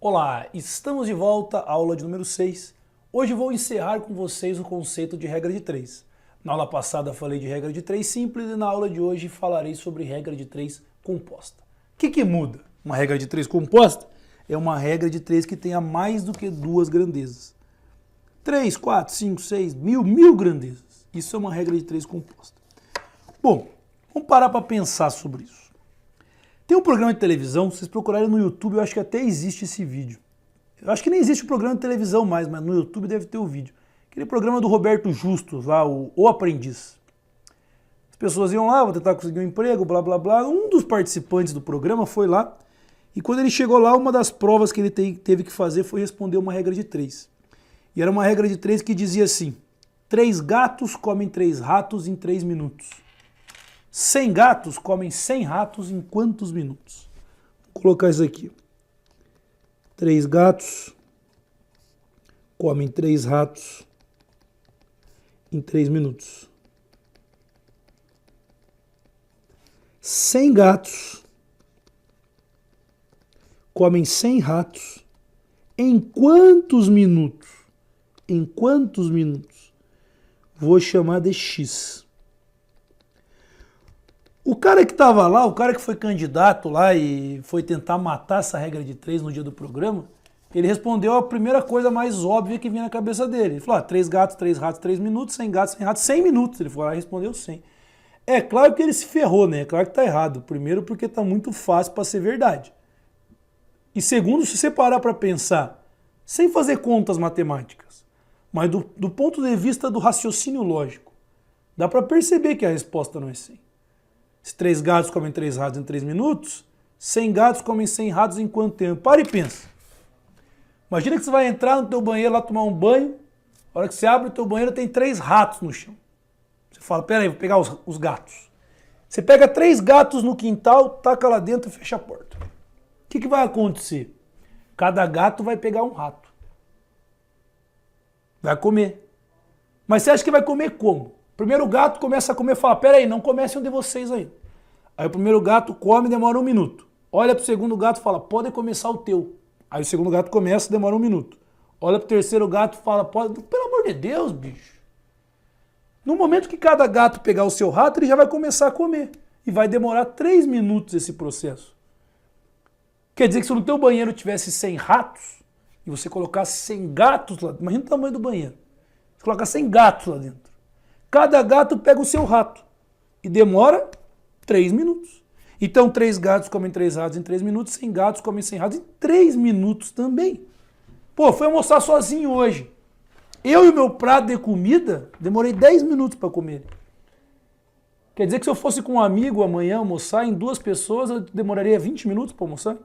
Olá, estamos de volta à aula de número 6. Hoje vou encerrar com vocês o conceito de regra de 3. Na aula passada falei de regra de 3 simples e na aula de hoje falarei sobre regra de 3 composta. O que muda? Uma regra de 3 composta é uma regra de 3 que tenha mais do que duas grandezas. 3, 4, 5, 6, mil grandezas. Isso é uma regra de 3 composta. Bom, vamos parar para pensar sobre isso. Tem um programa de televisão, se vocês procurarem no YouTube, eu acho que até existe esse vídeo. Eu acho que nem existe o programa de televisão mais, mas no YouTube deve ter o vídeo. Aquele programa do Roberto Justus, lá, o Aprendiz. As pessoas iam lá, vou tentar conseguir um emprego, blá blá blá. Um dos participantes do programa foi lá, e quando ele chegou lá, uma das provas que ele teve que fazer foi responder uma regra de 3. E era uma regra de 3 que dizia assim: 3 gatos comem 3 ratos em 3 minutos. 100 gatos comem 100 ratos em quantos minutos? Vou colocar isso aqui. 3 gatos comem 3 ratos em 3 minutos. 100 gatos comem 100 ratos em quantos minutos? Em quantos minutos? Vou chamar de X. O cara que estava lá, o cara que foi candidato lá e foi tentar matar essa regra de 3 no dia do programa, ele respondeu a primeira coisa mais óbvia que vinha na cabeça dele. Ele falou, 3 gatos, 3 ratos, 3 minutos, 100 gatos, 100 ratos, 100 minutos. Ele foi lá e respondeu 100. É claro que ele se ferrou, né? É claro que está errado. Primeiro porque está muito fácil para ser verdade. E segundo, se você parar para pensar, sem fazer contas matemáticas, mas do ponto de vista do raciocínio lógico, dá para perceber que a resposta não é 100. Se 3 gatos comem 3 ratos em 3 minutos, 100 gatos comem 100 ratos em quanto tempo? Para e pensa. Imagina que você vai entrar no teu banheiro lá tomar um banho, a hora que você abre o teu banheiro tem 3 ratos no chão. Você fala, peraí, vou pegar os gatos. Você pega 3 gatos no quintal, taca lá dentro e fecha a porta. O que vai acontecer? Cada gato vai pegar um rato. Vai comer. Mas você acha que vai comer como? Primeiro o gato começa a comer e fala, peraí, não comece um de vocês aí. Aí o primeiro gato come e demora 1 minuto. Olha pro segundo gato e fala, pode começar o teu. Aí o segundo gato começa e demora 1 minuto. Olha pro terceiro gato e fala, pode, pelo amor de Deus, bicho. No momento que cada gato pegar o seu rato, ele já vai começar a comer. E vai demorar 3 minutos esse processo. Quer dizer que se no teu banheiro tivesse 100 ratos, e você colocasse 100 gatos lá, imagina o tamanho do banheiro. Você colocar 100 gatos lá dentro. Cada gato pega o seu rato e demora 3 minutos. Então 3 gatos comem 3 ratos em 3 minutos, 100 gatos comem 100 ratos em 3 minutos também. Pô, fui almoçar sozinho hoje. Eu e o meu prato de comida, demorei 10 minutos para comer. Quer dizer que se eu fosse com um amigo amanhã almoçar, em 2 pessoas, eu demoraria 20 minutos para almoçar?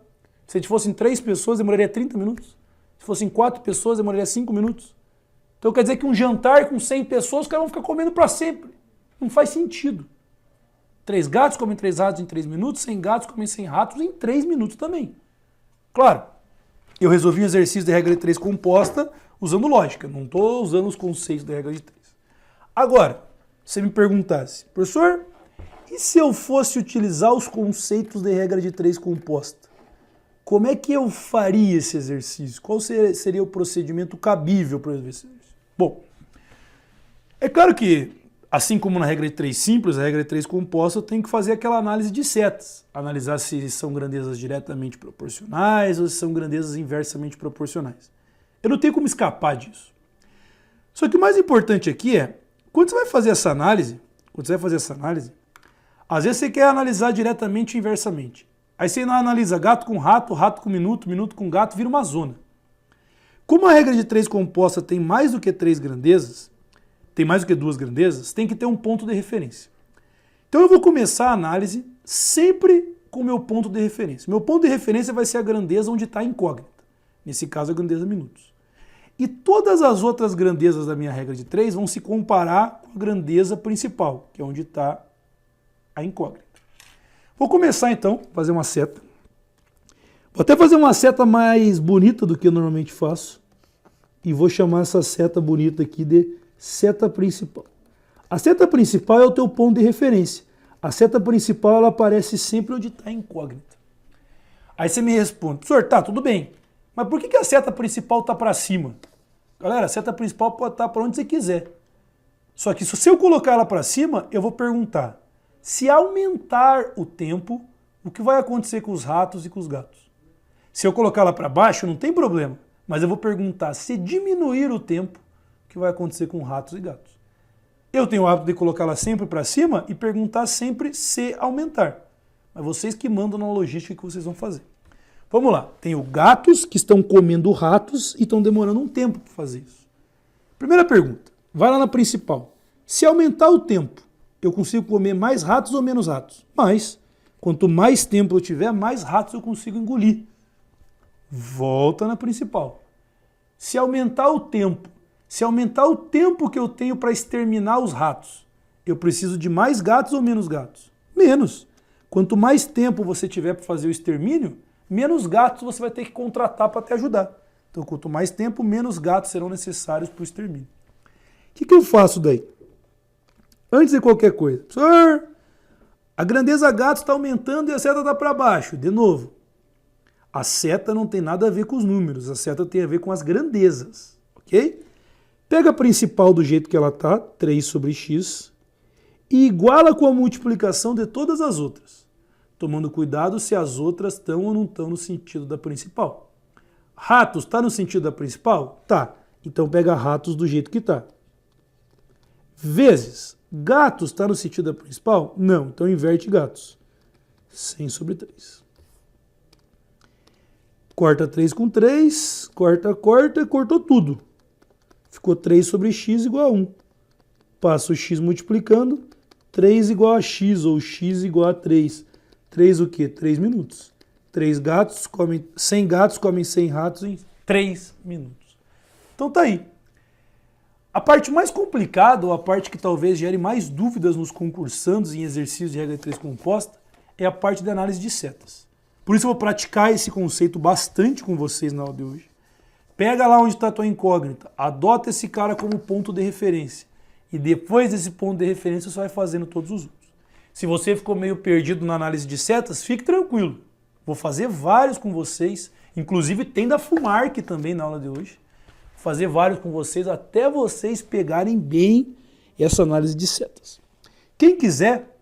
Se fossem 3 pessoas, demoraria 30 minutos? Se fossem 4 pessoas, demoraria 5 minutos? Então quer dizer que um jantar com 100 pessoas, os caras vão ficar comendo para sempre. Não faz sentido. 3 gatos comem 3 ratos em 3 minutos, 100 gatos comem 100 ratos em 3 minutos também. Claro, eu resolvi um exercício de regra de 3 composta usando lógica, não estou usando os conceitos da regra de 3. Agora, se você me perguntasse, professor, e se eu fosse utilizar os conceitos de regra de 3 composta? Como é que eu faria esse exercício? Qual seria o procedimento cabível para esse exercício? Bom, é claro que, assim como na regra de 3 simples, a regra de 3 composta, eu tenho que fazer aquela análise de setas. Analisar se são grandezas diretamente proporcionais ou se são grandezas inversamente proporcionais. Eu não tenho como escapar disso. Só que o mais importante aqui é, quando você vai fazer essa análise, às vezes você quer analisar diretamente ou inversamente. Aí você analisa gato com rato, rato com minuto, minuto com gato, vira uma zona. Como a regra de 3 composta tem mais do que 3 grandezas, tem mais do que 2 grandezas, tem que ter um ponto de referência. Então eu vou começar a análise sempre com o meu ponto de referência. Meu ponto de referência vai ser a grandeza onde está a incógnita. Nesse caso, a grandeza minutos. E todas as outras grandezas da minha regra de 3 vão se comparar com a grandeza principal, que é onde está a incógnita. Vou começar então a fazer uma seta. Vou até fazer uma seta mais bonita do que eu normalmente faço. E vou chamar essa seta bonita aqui de seta principal. A seta principal é o teu ponto de referência. A seta principal ela aparece sempre onde está a incógnita. Aí você me responde, professor, tá, tudo bem. Mas por que a seta principal está para cima? Galera, a seta principal pode estar para onde você quiser. Só que se eu colocar ela para cima, eu vou perguntar, se aumentar o tempo, o que vai acontecer com os ratos e com os gatos? Se eu colocar ela para baixo, não tem problema. Mas eu vou perguntar, se diminuir o tempo, o que vai acontecer com ratos e gatos? Eu tenho o hábito de colocar ela sempre para cima e perguntar sempre se aumentar. Mas vocês que mandam na logística que vocês vão fazer. Vamos lá. Tenho gatos que estão comendo ratos e estão demorando um tempo para fazer isso. Primeira pergunta. Vai lá na principal. Se aumentar o tempo, eu consigo comer mais ratos ou menos ratos? Mais. Quanto mais tempo eu tiver, mais ratos eu consigo engolir. Volta na principal. Se aumentar o tempo que eu tenho para exterminar os ratos, eu preciso de mais gatos ou menos gatos? Menos. Quanto mais tempo você tiver para fazer o extermínio, menos gatos você vai ter que contratar para te ajudar. Então, quanto mais tempo, menos gatos serão necessários para o extermínio. O que eu faço daí? Antes de qualquer coisa, professor, a grandeza gatos está aumentando e a seta está para baixo. De novo, a seta não tem nada a ver com os números, a seta tem a ver com as grandezas, ok? Pega a principal do jeito que ela está, 3 sobre x, e iguala com a multiplicação de todas as outras, tomando cuidado se as outras estão ou não estão no sentido da principal. Ratos está no sentido da principal? Tá. Então pega ratos do jeito que está. Vezes gatos está no sentido da principal? Não. Então inverte gatos. 100 sobre 3. Corta 3 com 3, cortou tudo. Ficou 3 sobre x igual a 1. Passa o x multiplicando, 3 igual a x, ou x igual a 3. 3 o quê? 3 minutos. 100 gatos comem 100 ratos em 3 minutos. Então tá aí. A parte mais complicada, ou a parte que talvez gere mais dúvidas nos concursandos em exercícios de regra de 3 composta, é a parte de análise de setas. Por isso eu vou praticar esse conceito bastante com vocês na aula de hoje. Pega lá onde está a tua incógnita, adota esse cara como ponto de referência. E depois desse ponto de referência você vai fazendo todos os outros. Se você ficou meio perdido na análise de setas, fique tranquilo. Vou fazer vários com vocês, inclusive tem da FUMARC também na aula de hoje. Vou fazer vários com vocês até vocês pegarem bem essa análise de setas. Quem quiser,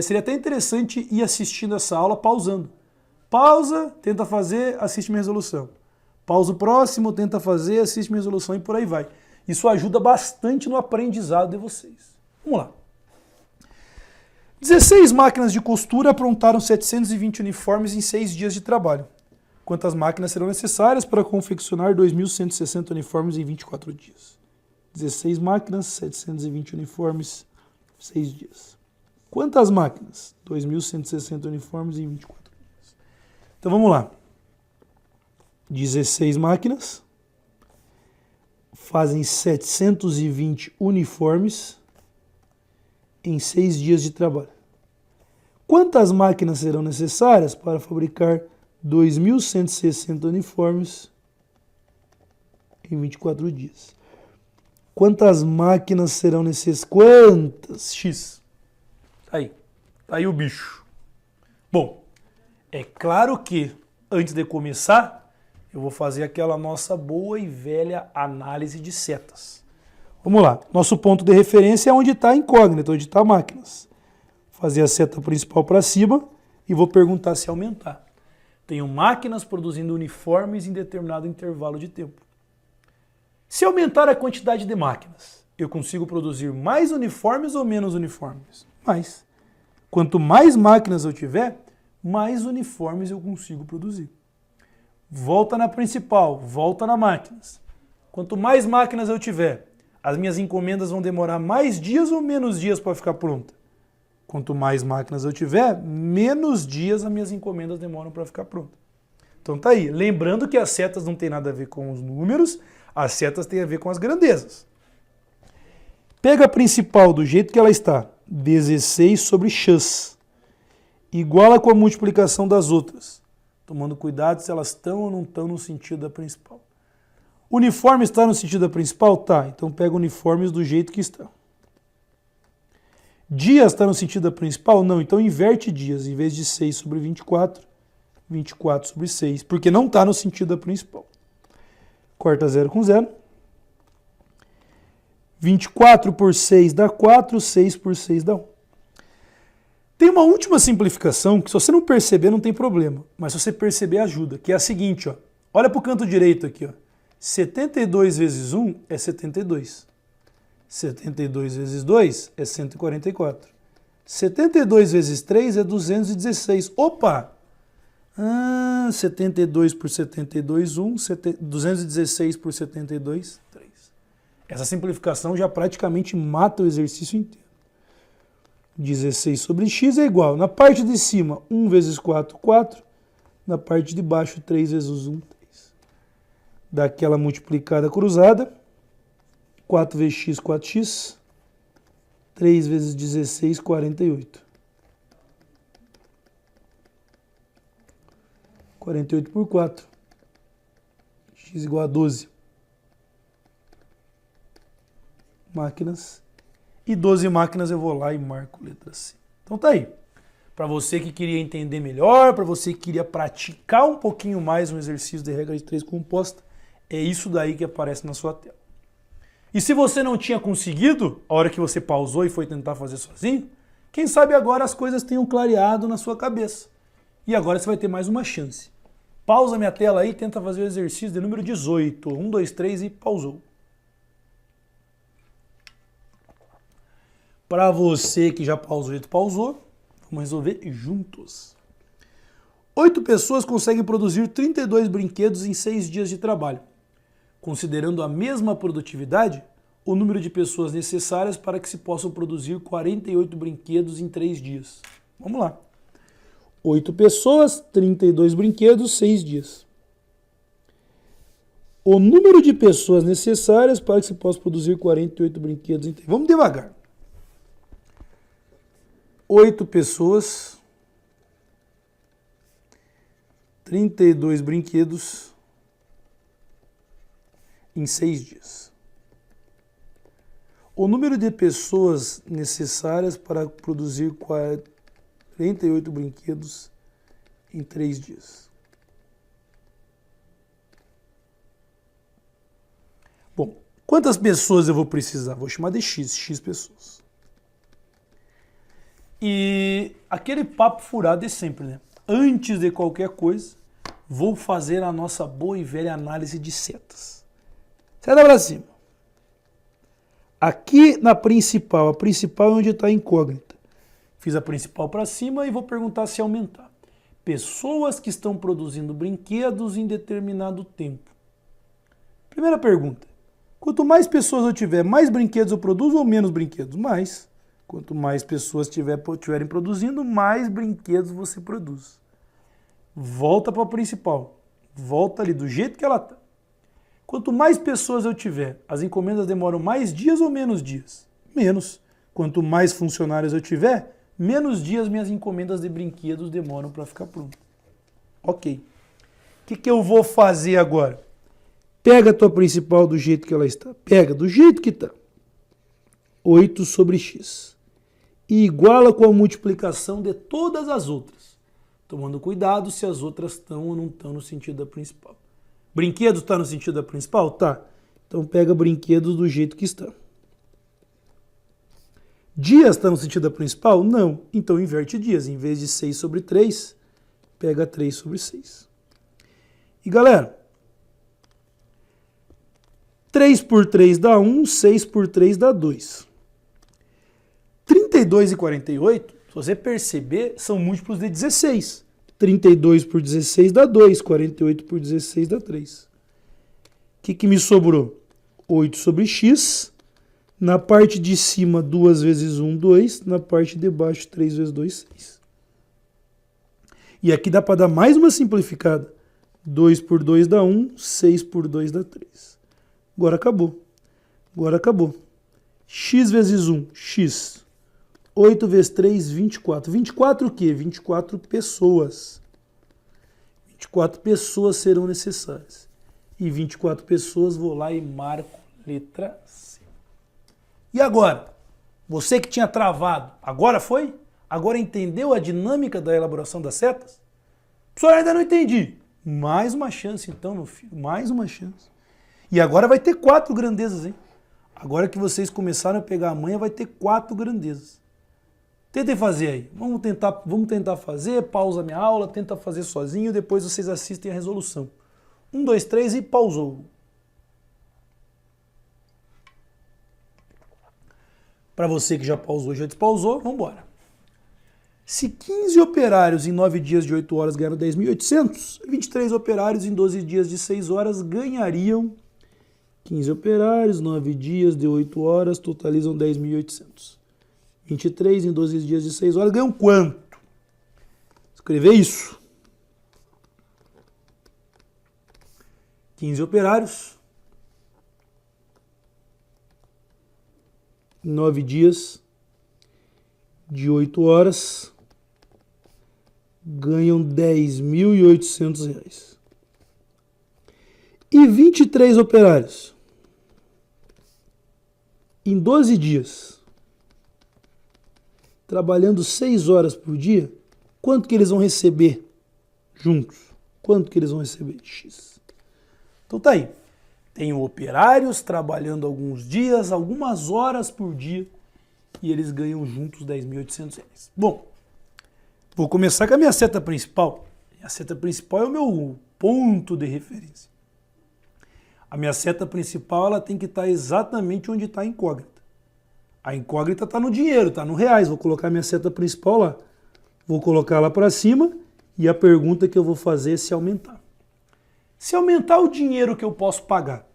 seria até interessante ir assistindo essa aula pausando. Pausa, tenta fazer, assiste minha resolução. Pausa o próximo, tenta fazer, assiste minha resolução e por aí vai. Isso ajuda bastante no aprendizado de vocês. Vamos lá. 16 máquinas de costura aprontaram 720 uniformes em 6 dias de trabalho. Quantas máquinas serão necessárias para confeccionar 2.160 uniformes em 24 dias? 16 máquinas, 720 uniformes, 6 dias. Quantas máquinas? 2.160 uniformes em 24 dias. Então vamos lá. 16 máquinas fazem 720 uniformes em 6 dias de trabalho. Quantas máquinas serão necessárias para fabricar 2.160 uniformes em 24 dias? Quantas máquinas serão necessárias? Quantas? X. Tá aí o bicho. Bom, é claro que antes de começar, eu vou fazer aquela nossa boa e velha análise de setas. Vamos lá. Nosso ponto de referência é onde está a incógnita, onde está máquinas. Fazer a seta principal para cima e vou perguntar se aumentar. Tenho máquinas produzindo uniformes em determinado intervalo de tempo. Se aumentar a quantidade de máquinas, eu consigo produzir mais uniformes ou menos uniformes? Mais. Quanto mais máquinas eu tiver, mais uniformes eu consigo produzir. Volta na principal, volta na máquinas. Quanto mais máquinas eu tiver, as minhas encomendas vão demorar mais dias ou menos dias para ficar pronta? Quanto mais máquinas eu tiver, menos dias as minhas encomendas demoram para ficar pronta. Então tá aí. Lembrando que as setas não tem nada a ver com os números, as setas têm a ver com as grandezas. Pega a principal do jeito que ela está, 16 sobre x, iguala com a multiplicação das outras, tomando cuidado se elas estão ou não estão no sentido da principal. Uniforme está no sentido da principal? Tá. Então pega uniformes do jeito que está. Dias está no sentido da principal? Não. Então inverte dias. Em vez de 6 sobre 24, 24 sobre 6, porque não está no sentido da principal. Corta 0 com 0. 24 por 6 dá 4, 6 por 6 dá 1. Tem uma última simplificação que, se você não perceber, não tem problema. Mas se você perceber, ajuda. Que é a seguinte, ó. Olha para o canto direito aqui, ó. 72 vezes 1 é 72. 72 vezes 2 é 144. 72 vezes 3 é 216. Opa! 72 por 72, 1. 216 por 72, 3. Essa simplificação já praticamente mata o exercício inteiro. 16 sobre x é igual. Na parte de cima, 1 vezes 4, 4. Na parte de baixo, 3 vezes 1, 3. Dá aquela multiplicada cruzada. 4 vezes x, 4x. 3 vezes 16, 48. 48 por 4. X igual a 12. Máquinas. E 12 máquinas eu vou lá e marco letra C. Então tá aí. Para você que queria entender melhor, para você que queria praticar um pouquinho mais um exercício de regra de 3 composta, é isso daí que aparece na sua tela. E se você não tinha conseguido, a hora que você pausou e foi tentar fazer sozinho, quem sabe agora as coisas tenham clareado na sua cabeça. E agora você vai ter mais uma chance. Pausa minha tela aí e tenta fazer o exercício de número 18. 1, 2, 3 e pausou. Para você que já pausou e pausou, vamos resolver juntos. 8 pessoas conseguem produzir 32 brinquedos em 6 dias de trabalho. Considerando a mesma produtividade, o número de pessoas necessárias para que se possam produzir 48 brinquedos em 3 dias. Vamos lá. 8 pessoas, 32 brinquedos, 6 dias. O número de pessoas necessárias para que se possa produzir 48 brinquedos em 3 dias. Vamos devagar. 8 pessoas, 32 brinquedos em 6 dias. O número de pessoas necessárias para produzir 48 brinquedos em 3 dias. Bom, quantas pessoas eu vou precisar? Vou chamar de X pessoas. E aquele papo furado é sempre, né? Antes de qualquer coisa, vou fazer a nossa boa e velha análise de setas. Seta para cima. Aqui na principal, a principal é onde está a incógnita. Fiz a principal para cima e vou perguntar se aumentar. Pessoas que estão produzindo brinquedos em determinado tempo. Primeira pergunta. Quanto mais pessoas eu tiver, mais brinquedos eu produzo ou menos brinquedos? Mais. Quanto mais pessoas tiverem produzindo, mais brinquedos você produz. Volta para a principal. Volta ali do jeito que ela está. Quanto mais pessoas eu tiver, as encomendas demoram mais dias ou menos dias? Menos. Quanto mais funcionários eu tiver, menos dias minhas encomendas de brinquedos demoram para ficar pronto. Ok. O que eu vou fazer agora? Pega a tua principal do jeito que ela está. Pega do jeito que está. 8 sobre x. E iguala com a multiplicação de todas as outras. Tomando cuidado se as outras estão ou não estão no sentido da principal. Brinquedos está no sentido da principal? Tá. Então pega brinquedos do jeito que está. Dias está no sentido da principal? Não. Então inverte dias. Em vez de 6 sobre 3, pega 3 sobre 6. E galera, 3 por 3 dá 1, 6 por 3 dá 2. 32 e 48, se você perceber, são múltiplos de 16. 32 por 16 dá 2, 48 por 16 dá 3. O que me sobrou? 8 sobre x. Na parte de cima, 2 vezes 1, 2. Na parte de baixo, 3 vezes 2, 6. E aqui dá para dar mais uma simplificada. 2 por 2 dá 1, 6 por 2 dá 3. Agora acabou. Agora acabou. X vezes 1, x. 8 vezes 3, 24. 24 o quê? 24 pessoas. 24 pessoas serão necessárias. E 24 pessoas, vou lá e marco letra C. E agora? Você que tinha travado, agora foi? Agora entendeu a dinâmica da elaboração das setas? Professor, ainda não entendi. Mais uma chance então, meu filho, mais uma chance. E agora vai ter 4 grandezas, hein? Agora que vocês começaram a pegar a manha, vai ter 4 grandezas. Tentem fazer aí. Vamos tentar fazer, pausa minha aula, tenta fazer sozinho, depois vocês assistem a resolução. 1, 2, 3 e pausou. Para você que já pausou, já despausou, vamos embora. Se 15 operários em 9 dias de 8 horas ganharam 10.800, 23 operários em 12 dias de 6 horas ganhariam 15 operários, 9 dias de 8 horas, totalizam 10.800. 23 em 12 dias de 6 horas ganham quanto? Escrever isso. 15 operários, 9 dias de 8 horas, ganham R$10.800. E 23 operários, em 12 dias, trabalhando 6 horas por dia, quanto que eles vão receber juntos? Quanto que eles vão receber? X. Então tá aí. Tenho operários trabalhando alguns dias, algumas horas por dia, e eles ganham juntos R$10.800. Bom, vou começar com a minha seta principal. A seta principal é o meu ponto de referência. A minha seta principal ela tem que estar exatamente onde está a incógnita. A incógnita está no dinheiro, está no reais. Vou colocar a minha seta principal lá. Vou colocar lá para cima e a pergunta que eu vou fazer é se aumentar. Se aumentar o dinheiro que eu posso pagar,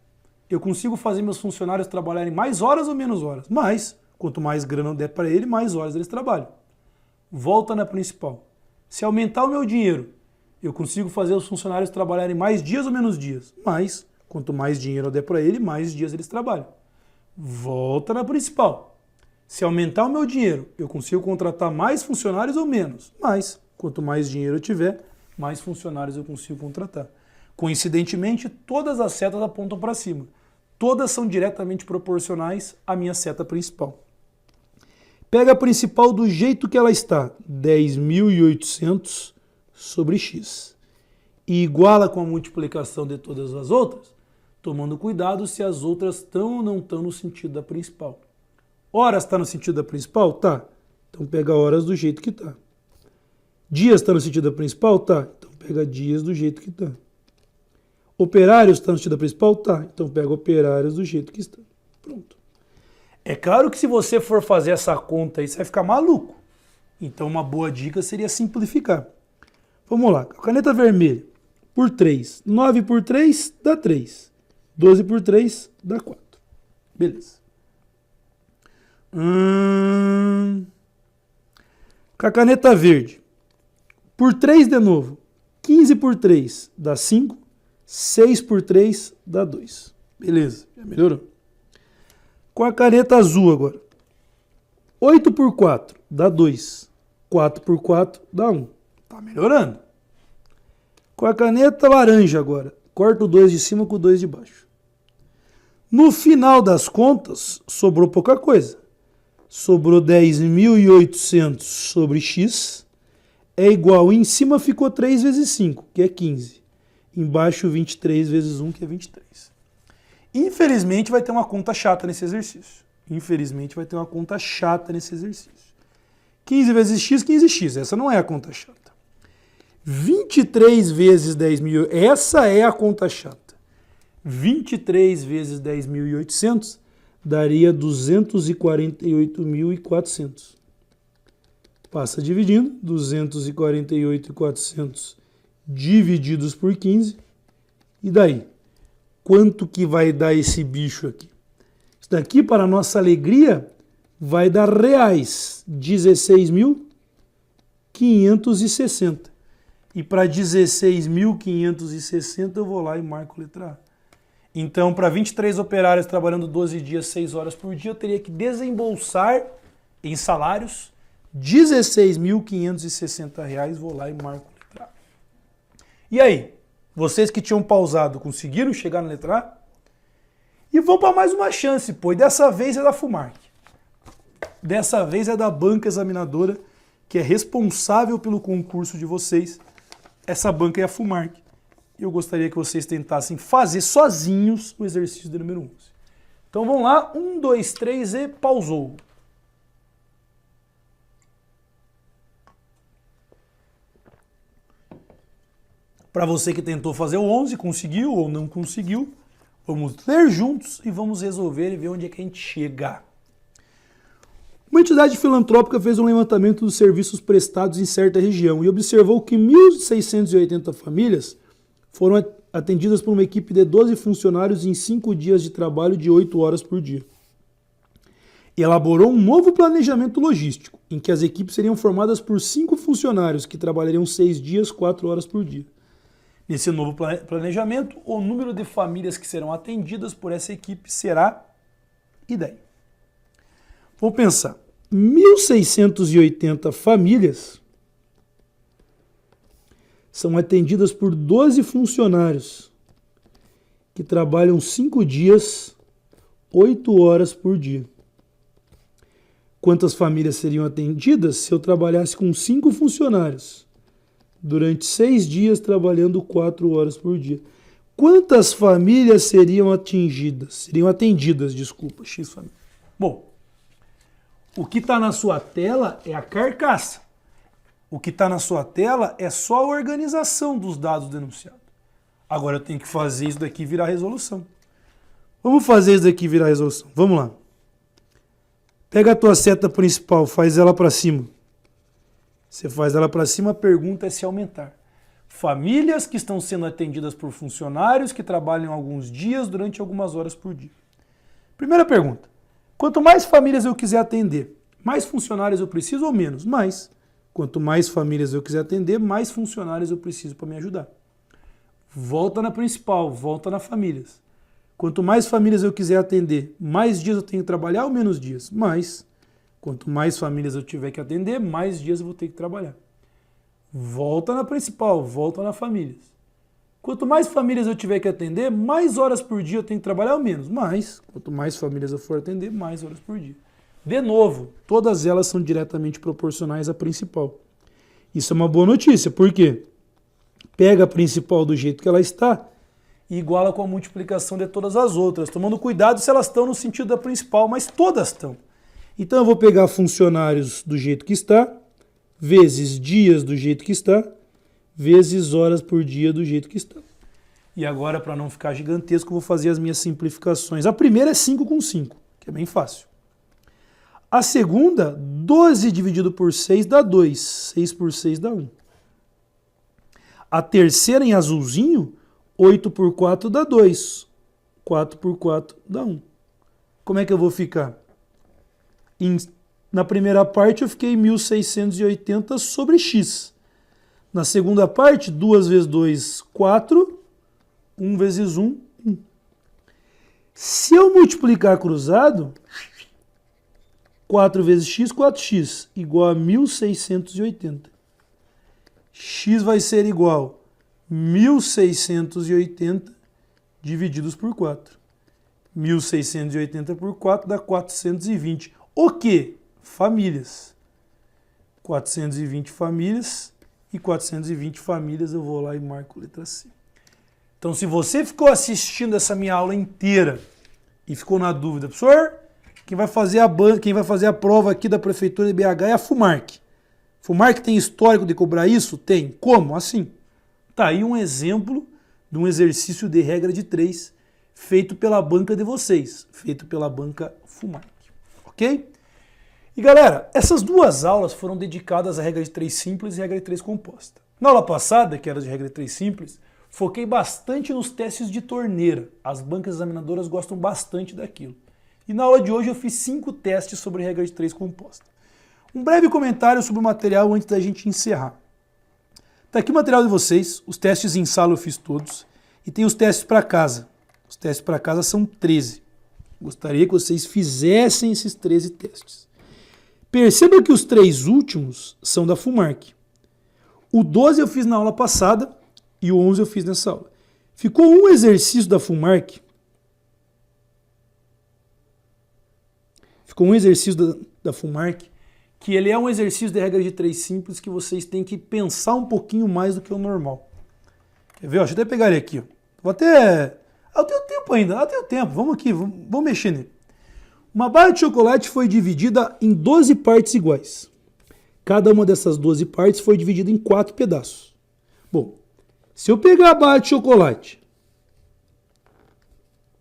eu consigo fazer meus funcionários trabalharem mais horas ou menos horas? Mais. Quanto mais grana eu der para ele, mais horas eles trabalham. Volta na principal. Se aumentar o meu dinheiro, eu consigo fazer os funcionários trabalharem mais dias ou menos dias? Mais. Quanto mais dinheiro eu der para ele, mais dias eles trabalham. Volta na principal. Se aumentar o meu dinheiro, eu consigo contratar mais funcionários ou menos? Mais. Quanto mais dinheiro eu tiver, mais funcionários eu consigo contratar. Coincidentemente, todas as setas apontam para cima. Todas são diretamente proporcionais à minha seta principal. Pega a principal do jeito que ela está, 10.800 sobre x. E iguala com a multiplicação de todas as outras, tomando cuidado se as outras estão ou não estão no sentido da principal. Horas está no sentido da principal? Tá. Então pega horas do jeito que está. Dias está no sentido da principal? Tá. Então pega dias do jeito que está. Operários está no sentido da principal? Tá. Então pega operários do jeito que está. Pronto. É claro que se você for fazer essa conta aí, você vai ficar maluco. Então uma boa dica seria simplificar. Vamos lá. Caneta vermelha. Por 3. 9 por 3 dá 3. 12 por 3 dá 4. Beleza. Com a caneta verde. Por 3 de novo. 15 por 3 dá 5. 6 por 3 dá 2. Beleza, já melhorou. Com a caneta azul agora. 8 por 4 dá 2. 4 por 4 dá 1. Tá melhorando. Com a caneta laranja agora. Corta o 2 de cima com o 2 de baixo. No final das contas, sobrou pouca coisa. Sobrou 10.800 sobre x. É igual, em cima ficou 3 vezes 5, que é 15. Embaixo 23 vezes 1, que é 23. Infelizmente vai ter uma conta chata nesse exercício. 15 vezes x, 15x. Essa não é a conta chata. 23 vezes 10.000, essa é a conta chata. 23 vezes 10.800 daria 248.400. Passa dividindo, 248.400 divididos por 15. E daí? Quanto que vai dar esse bicho aqui? Isso daqui, para nossa alegria, vai dar reais. 16.560. E para 16.560 eu vou lá e marco letra A. Então, para 23 operários trabalhando 12 dias, 6 horas por dia, eu teria que desembolsar em salários R$16.560. Vou lá e marco letra A. E aí? Vocês que tinham pausado, conseguiram chegar na letra A? E vão para mais uma chance, pois dessa vez é da FUMARC. Dessa vez é da banca examinadora, que é responsável pelo concurso de vocês. essa banca é a FUMARC. Eu gostaria que vocês tentassem fazer sozinhos o exercício de número 11. Então vamos lá, 1, 2, 3 e pausou. Para você que tentou fazer o 11, conseguiu ou não conseguiu, vamos ler juntos e vamos resolver e ver onde é que a gente chega. Uma entidade filantrópica fez um levantamento dos serviços prestados em certa região e observou que 1.680 famílias foram atendidas por uma equipe de 12 funcionários em 5 dias de trabalho de 8 horas por dia. Elaborou um novo planejamento logístico, em que as equipes seriam formadas por 5 funcionários que trabalhariam 6 dias, 4 horas por dia. Nesse novo planejamento, o número de famílias que serão atendidas por essa equipe será... E daí? Vamos pensar. 1.680 famílias são atendidas por 12 funcionários que trabalham 5 dias, 8 horas por dia. Quantas famílias seriam atendidas se eu trabalhasse com 5 funcionários durante 6 dias, trabalhando 4 horas por dia? Quantas famílias seriam atendidas? X famílias. Bom, o que está na sua tela é a carcaça. O que está na sua tela é só a organização dos dados denunciados. Agora eu tenho que fazer isso daqui virar resolução. Vamos fazer isso daqui virar resolução. Vamos lá. Pega a tua seta principal, faz ela para cima. Você faz ela para cima, a pergunta é se aumentar. Famílias que estão sendo atendidas por funcionários que trabalham alguns dias durante algumas horas por dia. Primeira pergunta. Quanto mais famílias eu quiser atender, mais funcionários eu preciso ou menos? Mais. Quanto mais famílias eu quiser atender, mais funcionários eu preciso para me ajudar. Volta na principal, volta na famílias. Quanto mais famílias eu quiser atender, mais dias eu tenho que trabalhar ou menos dias? Mais. Quanto mais famílias eu tiver que atender, mais dias eu vou ter que trabalhar. Volta na principal, volta na famílias. Quanto mais famílias eu tiver que atender, mais horas por dia eu tenho que trabalhar ou menos? Mais. Quanto mais famílias eu for atender, mais horas por dia. De novo, todas elas são diretamente proporcionais à principal. Isso é uma boa notícia, por quê? Pega a principal do jeito que ela está e iguala com a multiplicação de todas as outras, tomando cuidado se elas estão no sentido da principal, mas todas estão. Então eu vou pegar funcionários do jeito que está, vezes dias do jeito que está, vezes horas por dia do jeito que está. E agora, para não ficar gigantesco, eu vou fazer as minhas simplificações. A primeira é 5 com 5, que é bem fácil. A segunda, 12 dividido por 6 dá 2. 6 por 6 dá 1. A terceira, em azulzinho, 8 por 4 dá 2. 4 por 4 dá 1. Como é que eu vou ficar? Na primeira parte, eu fiquei 1.680 sobre x. Na segunda parte, 2 vezes 2, 4. 1 vezes 1, 1. Se eu multiplicar cruzado... 4 vezes x, 4x, igual a 1.680. X vai ser igual a 1.680 divididos por 4. 1.680 por 4 dá 420. O quê? Famílias. 420 famílias e 420 famílias eu vou lá e marco letra C. Então, se você ficou assistindo essa minha aula inteira e ficou na dúvida, professor... Quem vai fazer a prova aqui da Prefeitura de BH é a FUMARC. FUMARC tem histórico de cobrar isso? Tem. Como? Assim. Tá aí um exemplo de um exercício de regra de 3 feito pela banca de vocês, feito pela banca FUMARC. Ok? E galera, essas duas aulas foram dedicadas à regra de 3 simples e regra de 3 composta. Na aula passada, que era de regra de 3 simples, foquei bastante nos testes de torneira. As bancas examinadoras gostam bastante daquilo. E na aula de hoje eu fiz 5 testes sobre regra de 3 composta. Um breve comentário sobre o material antes da gente encerrar. Tá aqui o material de vocês, os testes em sala eu fiz todos, e tem os testes para casa. Os testes para casa são 13. Gostaria que vocês fizessem esses 13 testes. Perceba que os 3 últimos são da FUMARC. O 12 eu fiz na aula passada e o 11 eu fiz nessa aula. Ficou um exercício da FUMARC. Ficou um exercício da FUMARC que ele é um exercício de regra de 3 simples que vocês têm que pensar um pouquinho mais do que o normal. Quer ver? Ó, deixa eu até pegar ele aqui. Ó. Vou até... eu tenho tempo ainda, eu tenho tempo. Vamos aqui, vamos mexer nele. Uma barra de chocolate foi dividida em 12 partes iguais. Cada uma dessas 12 partes foi dividida em 4 pedaços. Bom, se eu pegar a barra de chocolate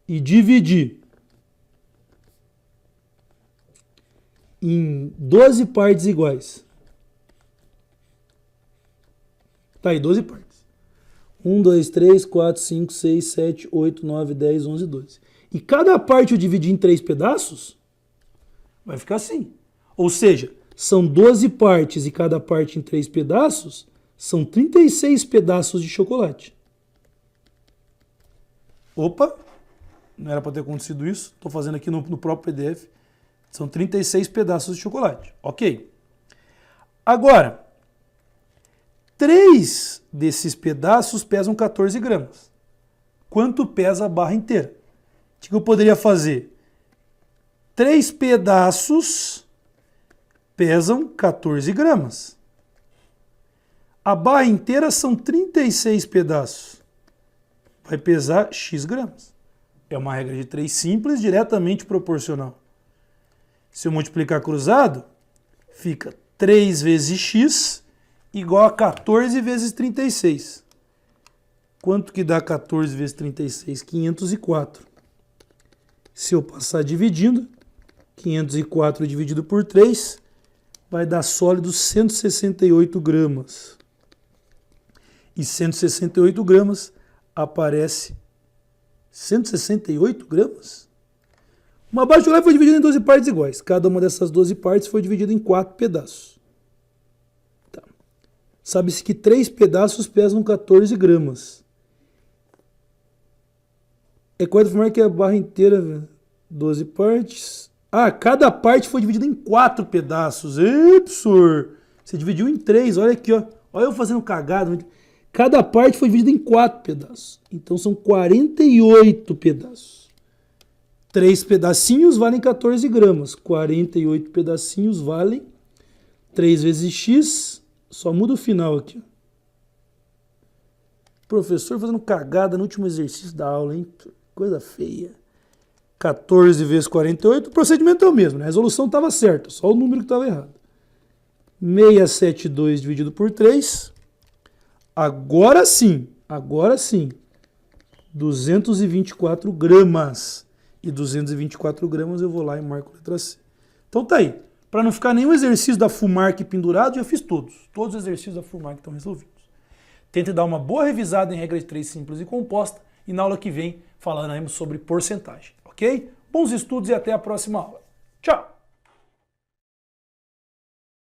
e dividir em 12 partes iguais. Tá aí, 12 partes. 1, 2, 3, 4, 5, 6, 7, 8, 9, 10, 11, 12. E cada parte eu dividir em 3 pedaços, vai ficar assim. Ou seja, são 12 partes e cada parte em 3 pedaços, são 36 pedaços de chocolate. Opa, não era para ter acontecido isso. Estou fazendo aqui no próprio PDF. São 36 pedaços de chocolate. Ok. Agora, 3 desses pedaços pesam 14 gramas. Quanto pesa a barra inteira? O que eu poderia fazer? 3 pedaços pesam 14 gramas. A barra inteira são 36 pedaços. Vai pesar X gramas. É uma regra de 3 simples, diretamente proporcional. Se eu multiplicar cruzado, fica 3 vezes x igual a 14 vezes 36. Quanto que dá 14 vezes 36? 504. Se eu passar dividindo, 504 dividido por 3, vai dar sólido 168 gramas. E 168 gramas aparece 168 gramas? Uma barra de chocolate foi dividida em 12 partes iguais. Cada uma dessas 12 partes foi dividida em 4 pedaços. Tá. Sabe-se que 3 pedaços pesam 14 gramas. É correto afirmar que a barra inteira, 12 partes... cada parte foi dividida em 4 pedaços. Ei, professor! Você dividiu em 3, olha aqui, ó. Olha eu fazendo cagada. Cada parte foi dividida em 4 pedaços. Então são 48 pedaços. 3 pedacinhos valem 14 gramas. 48 pedacinhos valem 3 vezes x. Só muda o final aqui. Professor fazendo cagada no último exercício da aula, hein? Coisa feia. 14 vezes 48. O procedimento é o mesmo, né? A resolução estava certa, só o número que estava errado. 672 dividido por 3. Agora sim. 224 gramas. E 224 gramas eu vou lá e marco a letra C. Então tá aí. Para não ficar nenhum exercício da FUMARC pendurado, já fiz todos. Todos os exercícios da FUMARC estão resolvidos. Tente dar uma boa revisada em regra de 3 simples e composta. E na aula que vem falaremos sobre porcentagem. Ok? Bons estudos e até a próxima aula. Tchau!